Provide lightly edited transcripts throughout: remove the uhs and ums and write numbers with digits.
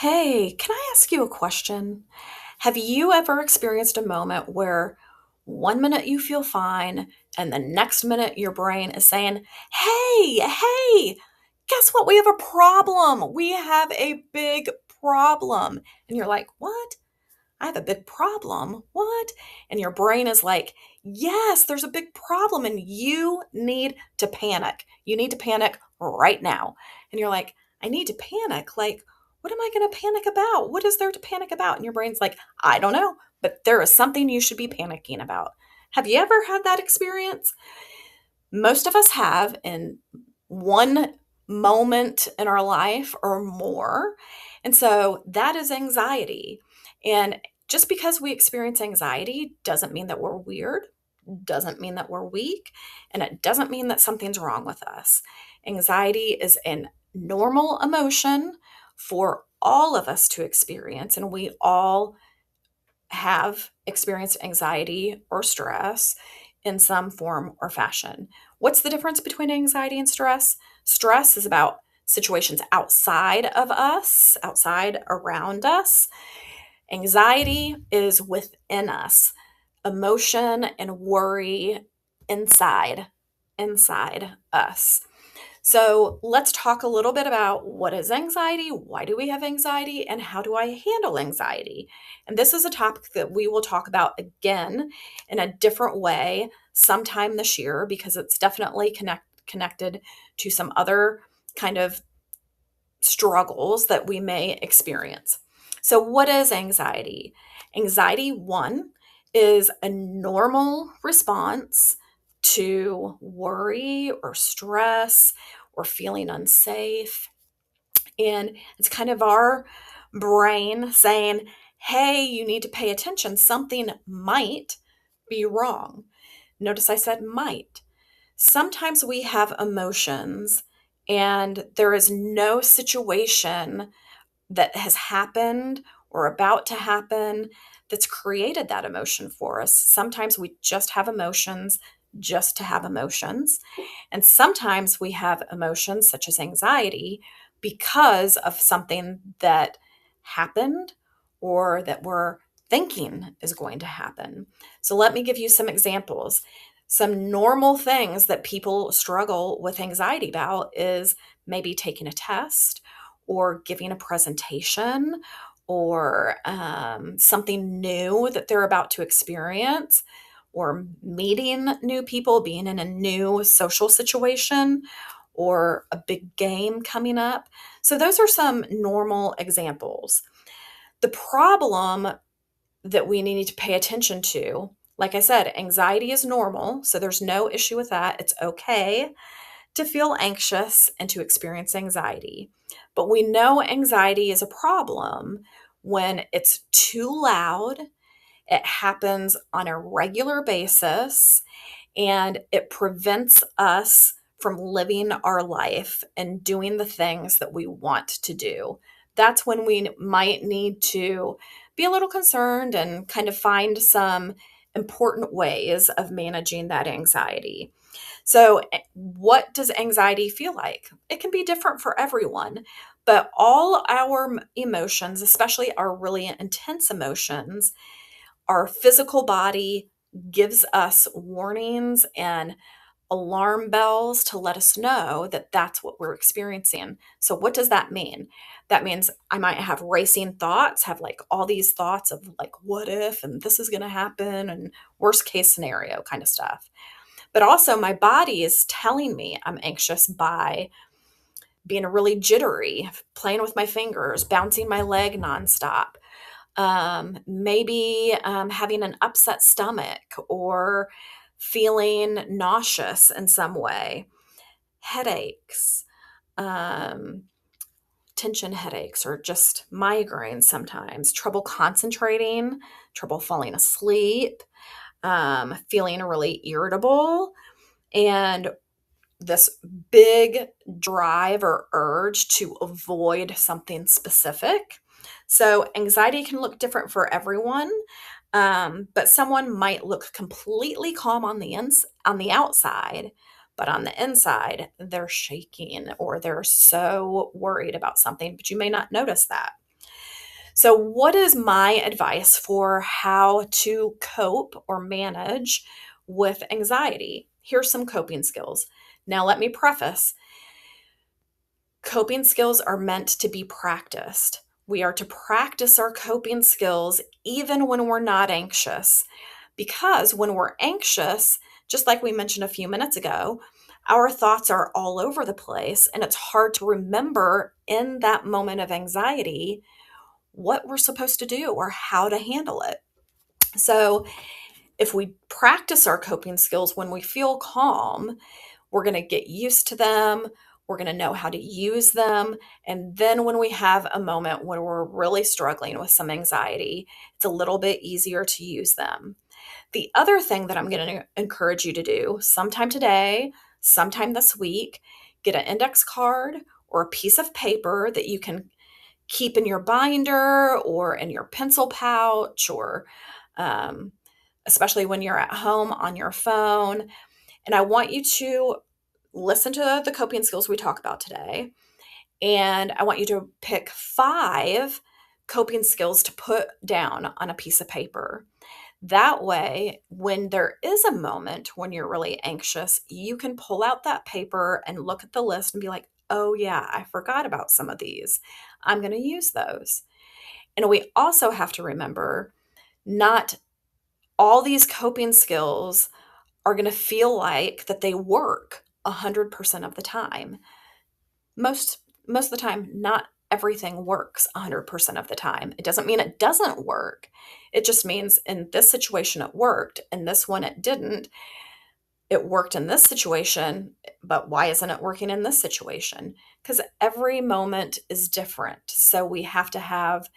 Hey, can I ask you a question? Have you ever experienced a moment where one minute you feel fine and the next minute your brain is saying, hey, guess what? We have a problem. We have a big problem. And you're like, what? I have a big problem. What? And your brain is like, yes, there's a big problem and you need to panic. You need to panic right now. And you're like, I need to panic. Like, what am I going to panic about? What is there to panic about? And your brain's like, I don't know, but there is something you should be panicking about. Have you ever had that experience? Most of us have in one moment in our life or more. And so that is anxiety. And just because we experience anxiety doesn't mean that we're weird, doesn't mean that we're weak, and it doesn't mean that something's wrong with us. Anxiety is a normal emotion for all of us to experience, and we all have experienced anxiety or stress in some form or fashion. What's the difference between anxiety and stress? Stress is about situations outside of us, outside around us. Anxiety is within us, emotion and worry inside us. So let's talk a little bit about what is anxiety, why do we have anxiety, and how do I handle anxiety? And this is a topic that we will talk about again in a different way sometime this year because it's definitely connected to some other kind of struggles that we may experience. So, what is anxiety? Anxiety, one, is a normal response to worry or stress or feeling unsafe. And it's kind of our brain saying, hey, you need to pay attention. Something might be wrong. Notice I said might. Sometimes we have emotions, and there is no situation that has happened or about to happen that's created that emotion for us. Sometimes we just have emotions just to have emotions. And sometimes we have emotions such as anxiety because of something that happened or that we're thinking is going to happen. So let me give you some examples. Some normal things that people struggle with anxiety about is maybe taking a test or giving a presentation or something new that they're about to experience or meeting new people, being in a new social situation or a big game coming up. So, those are some normal examples. The problem that we need to pay attention to, like I said, anxiety is normal. So, there's no issue with that. It's okay to feel anxious and to experience anxiety. But we know anxiety is a problem when it's too loud, it happens on a regular basis, and it prevents us from living our life and doing the things that we want to do. That's when we might need to be a little concerned and kind of find some important ways of managing that anxiety. So, what does anxiety feel like? It can be different for everyone, but all our emotions, especially our really intense emotions, our physical body gives us warnings and alarm bells to let us know that that's what we're experiencing. So, what does that mean? That means I might have racing thoughts, have like all these thoughts of like, what if, and this is going to happen, and worst case scenario kind of stuff. But also, my body is telling me I'm anxious by being really jittery, playing with my fingers, bouncing my leg nonstop, maybe having an upset stomach or feeling nauseous in some way, headaches, um, tension headaches, or just migraines sometimes, trouble concentrating, trouble falling asleep, feeling really irritable, and this big drive or urge to avoid something specific. So, anxiety can look different for everyone, but someone might look completely calm on on the outside, but on the inside, they're shaking or they're so worried about something, but you may not notice that. So, what is my advice for how to cope or manage with anxiety? Here's some coping skills. Now, let me preface, coping skills are meant to be practiced. We are to practice our coping skills even when we're not anxious. Because when we're anxious, just like we mentioned a few minutes ago, our thoughts are all over the place, and it's hard to remember in that moment of anxiety what we're supposed to do or how to handle it. So, if we practice our coping skills when we feel calm, we're going to get used to them. We're going to know how to use them. And then when we have a moment when we're really struggling with some anxiety, it's a little bit easier to use them. The other thing that I'm going to encourage you to do sometime today, sometime this week, get an index card or a piece of paper that you can keep in your binder or in your pencil pouch, or um, especially when you're at home on your phone. And I want you to listen to the coping skills we talk about today. And I want you to pick 5 coping skills to put down on a piece of paper. That way, when there is a moment when you're really anxious, you can pull out that paper and look at the list and be like, oh, yeah, I forgot about some of these. I'm going to use those. And we also have to remember, not all these coping skills are going to feel like that they work 100% of the time. Most of the time, not everything works 100% of the time. It doesn't mean it doesn't work. It just means in this situation it worked, in this one it didn't. It worked in this situation, but why isn't it working in this situation? Because every moment is different. So we have to have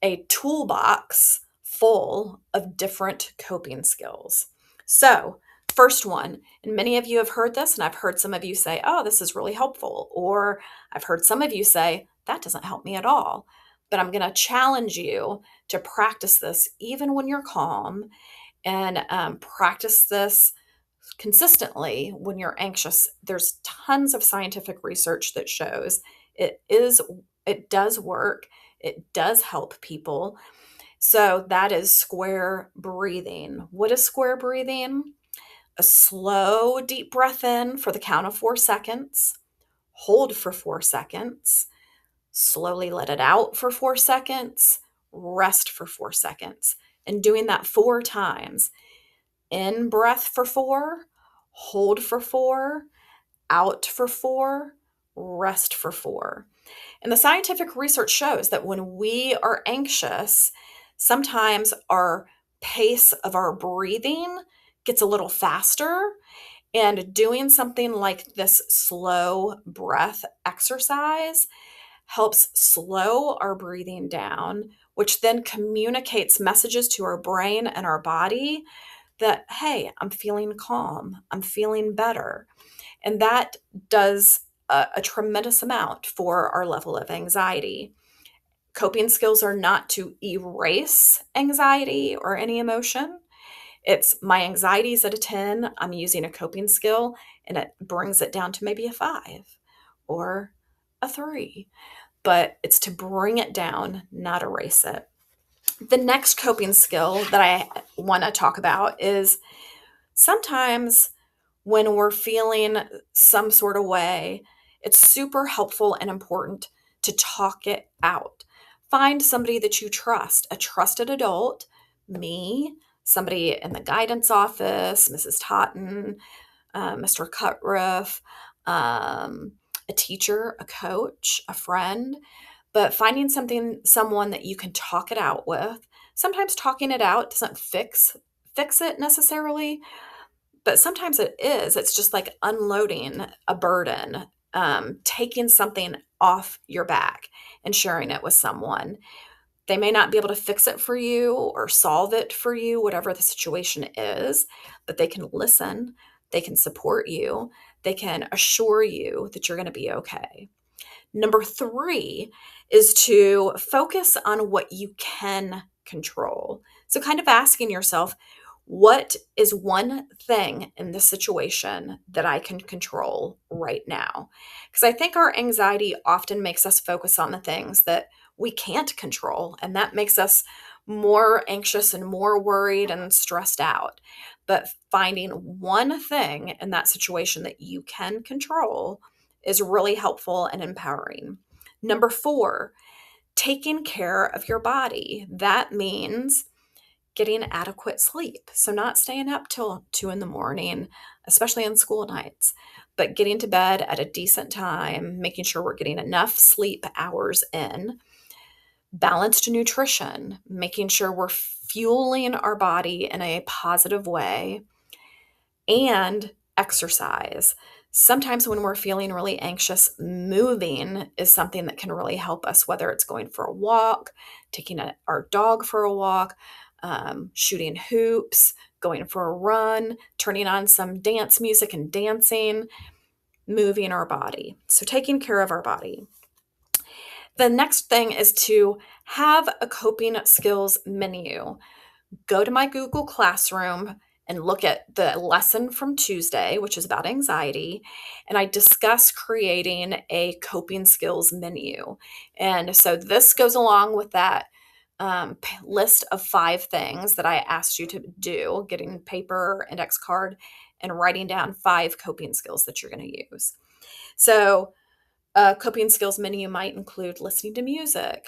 a toolbox full of different coping skills. So, first one, and many of you have heard this, and I've heard some of you say, oh, this is really helpful. Or I've heard some of you say, that doesn't help me at all. But I'm going to challenge you to practice this even when you're calm, and practice this consistently when you're anxious. There's tons of scientific research that shows it is it does work. It does help people. So that is square breathing. What is square breathing? A slow, deep breath in for the count of 4 seconds, hold for 4 seconds, slowly let it out for 4 seconds, rest for 4 seconds. And doing that 4 times. In breath for 4, hold for 4, out for 4, rest for 4. And the scientific research shows that when we are anxious, sometimes our pace of our breathing gets a little faster. And doing something like this slow breath exercise helps slow our breathing down, which then communicates messages to our brain and our body that, hey, I'm feeling calm, I'm feeling better. And that does a tremendous amount for our level of anxiety. Coping skills are not to erase anxiety or any emotion. It's my anxiety is at a 10, I'm using a coping skill, and it brings it down to maybe a 5 or a 3. But it's to bring it down, not erase it. The next coping skill that I want to talk about is sometimes when we're feeling some sort of way, it's super helpful and important to talk it out. Find somebody that you trust, a trusted adult, me, somebody in the guidance office, Mrs. Totten, Mr. Cutriff, a teacher, a coach, a friend, but finding someone that you can talk it out with. Sometimes talking it out doesn't fix it necessarily, but sometimes it is. It's just like unloading a burden, taking something off your back and sharing it with someone. They may not be able to fix it for you or solve it for you, whatever the situation is, but they can listen, they can support you, they can assure you that you're going to be okay. Number 3 is to focus on what you can control. So, kind of asking yourself, what is one thing in this situation that I can control right now? Because I think our anxiety often makes us focus on the things that we can't control. And that makes us more anxious and more worried and stressed out. But finding one thing in that situation that you can control is really helpful and empowering. Number four, taking care of your body. That means getting adequate sleep. So, not staying up till 2 in the morning, especially on school nights, but getting to bed at a decent time, making sure we're getting enough sleep hours in, balanced nutrition, making sure we're fueling our body in a positive way, and exercise. Sometimes when we're feeling really anxious, moving is something that can really help us, whether it's going for a walk, taking our dog for a walk, shooting hoops, going for a run, turning on some dance music and dancing, moving our body. So, taking care of our body. The next thing is to have a coping skills menu. Go to my Google Classroom and look at the lesson from Tuesday, which is about anxiety, and I discuss creating a coping skills menu. And so this goes along with that list of 5 things that I asked you to do, getting paper, index card, and writing down 5 coping skills that you're going to use. So, a coping skills menu might include listening to music,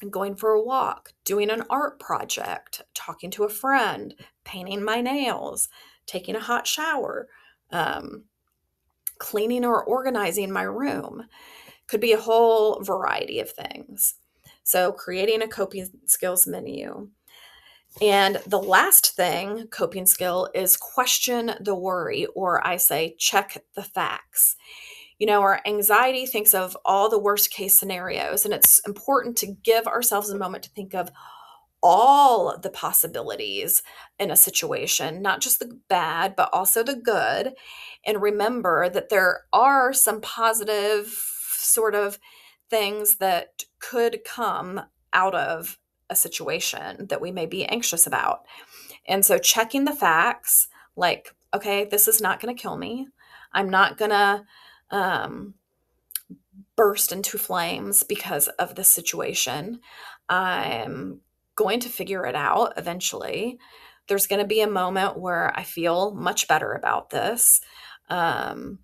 going for a walk, doing an art project, talking to a friend, painting my nails, taking a hot shower, um, cleaning or organizing my room. Could be a whole variety of things. So, creating a coping skills menu. And the last thing, coping skill, is question the worry, or I say check the facts. Our anxiety thinks of all the worst case scenarios, and it's important to give ourselves a moment to think of all the possibilities in a situation, not just the bad, but also the good. And remember that there are some positive sort of things that could come out of a situation that we may be anxious about. And so checking the facts, like, okay, this is not going to kill me. I'm not going to um, burst into flames because of the situation. I'm going to figure it out eventually. There's going to be a moment where I feel much better about this. Um,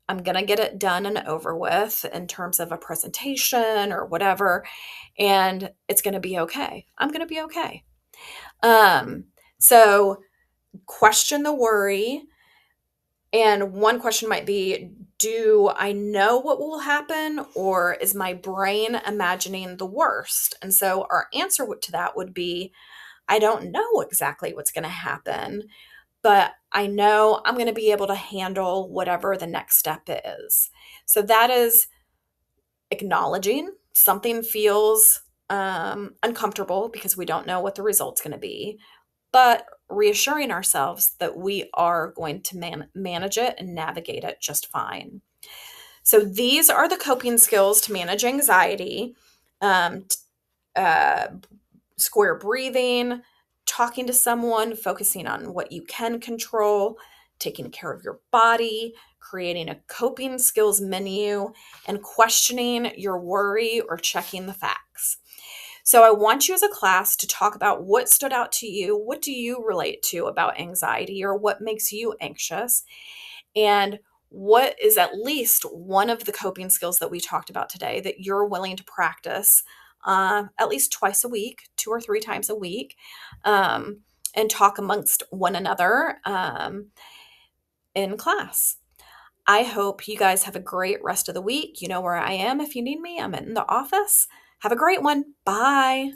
I'm going to get it done and over with in terms of a presentation or whatever, and it's going to be okay. I'm going to be okay. So question the worry. And one question might be, do I know what will happen, or is my brain imagining the worst? And so our answer to that would be, I don't know exactly what's going to happen, but I know I'm going to be able to handle whatever the next step is. So that is acknowledging something feels uncomfortable because we don't know what the result's going to be, but reassuring ourselves that we are going to manage it and navigate it just fine. So these are the coping skills to manage anxiety. Um, uh, Square breathing, talking to someone, focusing on what you can control, taking care of your body, creating a coping skills menu, and questioning your worry or checking the facts. So I want you as a class to talk about what stood out to you. What do you relate to about anxiety, or what makes you anxious? And what is at least one of the coping skills that we talked about today that you're willing to practice at least twice a week, 2 or 3 times a week, um, and talk amongst one another in class. I hope you guys have a great rest of the week. You know where I am if you need me. I'm in the office. Have a great one. Bye.